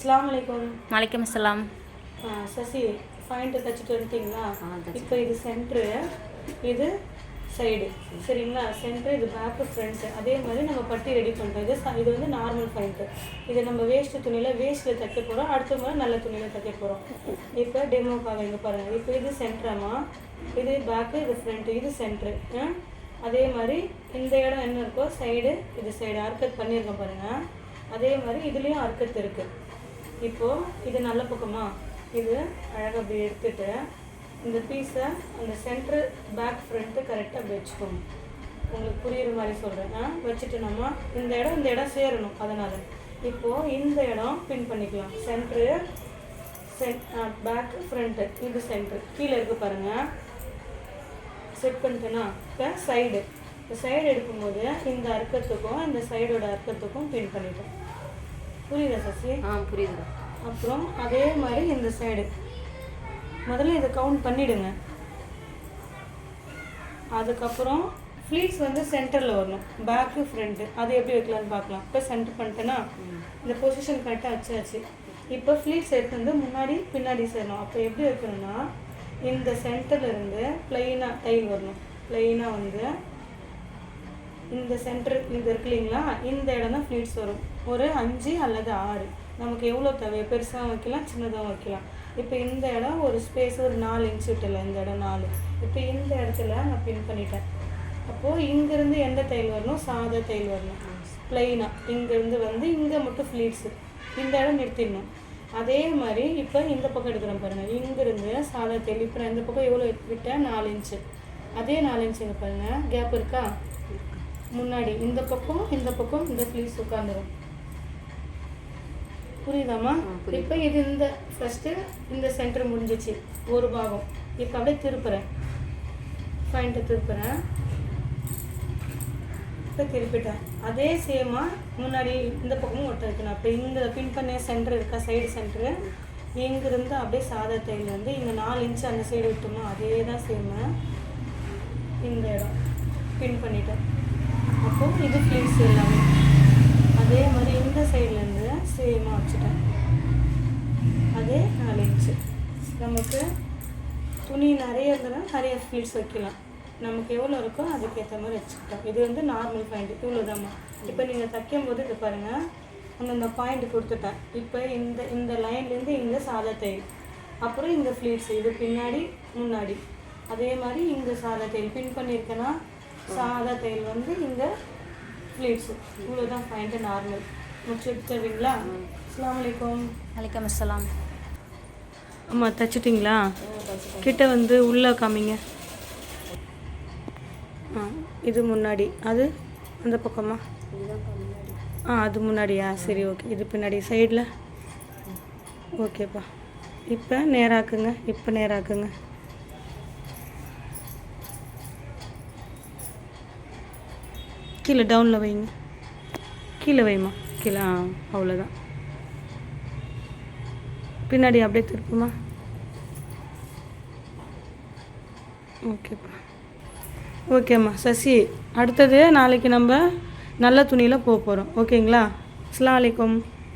அஸ்ஸலாமு அலைக்கும். வலைக்கம் அஸ்ஸலாம். சசி பாயிண்ட் தச்சுட்டு வந்துட்டிங்களா? இப்போ இது சென்ட்ரு, இது சைடு, சரிங்களா? சென்ட்ரு, இது பேக்கு, ஃப்ரண்ட்டு. அதே மாதிரி நம்ம பட்டி ரெடி பண்ணுறது. இது வந்து நார்மல் பாயிண்ட்டு. இது நம்ம வேஸ்ட்டு துணியில் வேஸ்ட்டில் தைக்க போகிறோம். அடுத்த முறை நல்ல துணியில் தைக்க போகிறோம். இப்போ டெமோக்காக இங்கே பாருங்கள். இப்போ இது சென்ட்ராமா, இது பேக்கு, இது ஃப்ரண்ட்டு, இது சென்ட்ரு. அதே மாதிரி இந்த இடம் என்ன இருக்கோ சைடு, இது சைடு அர்க்கத் பண்ணியிருக்கோம் பாருங்கள். அதே மாதிரி இதுலேயும் அர்க்கத்து இருக்குது. இப்போது இது நல்ல பக்கமா, இது அழகாக அப்படி எடுத்துகிட்டு இந்த பீஸை அந்த சென்ட்ரு பேக் ஃப்ரண்ட்டு கரெக்டாக அப்படி வச்சுக்கோங்க. உங்களுக்கு புரியுற மாதிரி சொல்கிறேன். வச்சுட்டு நம்ம இந்த இடம் சேரணும். அதனால் இப்போது இந்த இடம் பின் பண்ணிக்கலாம். சென்ட்ரு, பேக், ஃப்ரண்ட்டு, இது சென்ட்ரு கீழே இருக்குது பாருங்கள். செட் பண்ணிட்டேன்னா இப்போ சைடு, இப்போ சைடு எடுக்கும்போது இந்த அர்க்கத்துக்கும் இந்த சைடோட அர்க்கத்துக்கும் பின் பண்ணிட்டோம். புரியுதா சசி? புரியுது. அப்புறம் அதே மாதிரி இந்த சைடு முதல்ல இதை கவுண்ட் பண்ணிவிடுங்க. அதுக்கப்புறம் ஃப்ளீட்ஸ் வந்து சென்டரில் வரணும், பேக்கு ஃப்ரண்ட்டு. அது எப்படி வைக்கலான்னு பார்க்கலாம். இப்போ சென்டர் பண்ணிட்டேன்னா இந்த பொசிஷன் கரெக்டாக வச்சாச்சு. இப்போ ஃப்ளீட்ஸ் எடுத்து வந்து முன்னாடி பின்னாடி சேரணும். அப்போ எப்படி வைக்கணும்னா இந்த சென்டர்லேருந்து ப்ளைனாக டைல் வரணும். ப்ளைனாக வந்து இந்த சென்டர் இது இருக்கு இல்லைங்களா, இந்த இடம் தான் ஃப்ளீட்ஸ் வரும். ஒரு 5 அல்லது 6 நமக்கு எவ்வளோ தேவையோ, பெருசாக வைக்கலாம், சின்னதாக வைக்கலாம். இப்போ இந்த இடம் ஒரு ஸ்பேஸ் ஒரு 4 இன்ச்சு விட்டல, இந்த இடம் 4. இப்போ இந்த இடத்துல நான் பின் பண்ணிட்டேன். அப்போது இங்கேருந்து எந்த தையல் வரணும்? சாதா தையல் வரணும், ப்ளைனாக. இங்கேருந்து வந்து இங்கே மட்டும் ஃப்ளீட்ஸு, இந்த இடம் நிறுத்திடணும். அதே மாதிரி இப்போ இந்த பக்கம் எடுக்கிறேன் பாருங்கள். இங்கேருந்து சாதா தையல். இப்போ நான் இந்த பக்கம் எவ்வளோ விட்டேன்? 4 இன்ச்சு. அதே 4 இன்ச்சுங்க பாருங்கள். கேப் இருக்கா? முன்னாடி இந்த பக்கம் இந்த ஃப்ளீட்ஸ் உட்காந்துரும். புரியுதாம்மா? இப்போ இது இந்த ஃபஸ்ட்டு இந்த சென்டர் முடிஞ்சிச்சு ஒரு பாகம். இப்போ அப்படியே திருப்புறேன், பாயிண்ட்டை திருப்புறேன். இப்போ திருப்பிட்டேன். அதே சேமாக முன்னாடி இந்த பக்கமும் ஒட்ட வைக்கணும். அப்போ இந்த பின் பண்ண சென்டர் இருக்கா, சைடு சென்டரு, இங்கேருந்து அப்படியே சாதா தையல் வந்து இங்கே 4 இன்ச்சு அந்த சைடு விட்டோமோ அதே தான் சேம இந்த இடம் பின் பண்ணிட்டேன். அப்போது இது ஃப்ளீட்ஸ் எல்லாமே அதே மாதிரி இந்த சைட்லேருந்து சேமாக வச்சுட்டேன். அதே 4 இன்ச்சு. நமக்கு துணி நிறைய இருந்ததுன்னா நிறைய ஃப்ளீட்ஸ் வைக்கலாம். நமக்கு எவ்வளோ இருக்கோ அதுக்கேற்ற மாதிரி வச்சுக்கிட்டோம். இது வந்து நார்மல் பாயிண்ட் இவ்வளோதாம்மா. இப்போ நீங்கள் தைக்கும் போது இது பாருங்கள், அந்த பாயிண்ட் கொடுத்துட்டேன். இப்போ இந்த லைன்லேருந்து இங்கே சாதா தையல், அப்புறம் இந்த ஃப்ளீட்ஸ், இது பின்னாடி முன்னாடி. அதே மாதிரி இங்கே சாதா தையல் பின் பண்ணியிருக்கேன்னா சாதா தையல் வந்து இங்கே ஃப்ளீட்ஸு. இவ்வளோதான் பாயிண்ட்டு நார்மல். முடிச்சு எடுத்துருவீங்களா? அஸ்ஸலாமு அலைக்கும். வலைக்கம் அஸ்ஸலாம். ஆமாம், தைச்சிட்டிங்களா? கிட்ட வந்து உள்ளே காமிங்க. இது முன்னாடி, அது அந்த பக்கமா? அது முன்னாடியா? சரி, ஓகே. இது பின்னாடி சைடில். ஓகேப்பா. இப்போ நேராக்குங்க. இப்போ நேராக்குங்க. கீழே டவுனில் வைங்க. கீழே வைமா, கீழே. அவ்வளோதான். பின்னாடி அப்படியே திருப்புமா. ஓகேப்பா. ஓகேம்மா. சசி, அடுத்தது நாளைக்கு நம்ம நல்ல துணியில் போக போகிறோம். ஓகேங்களா? அஸ்ஸலாமு அலைக்கும்.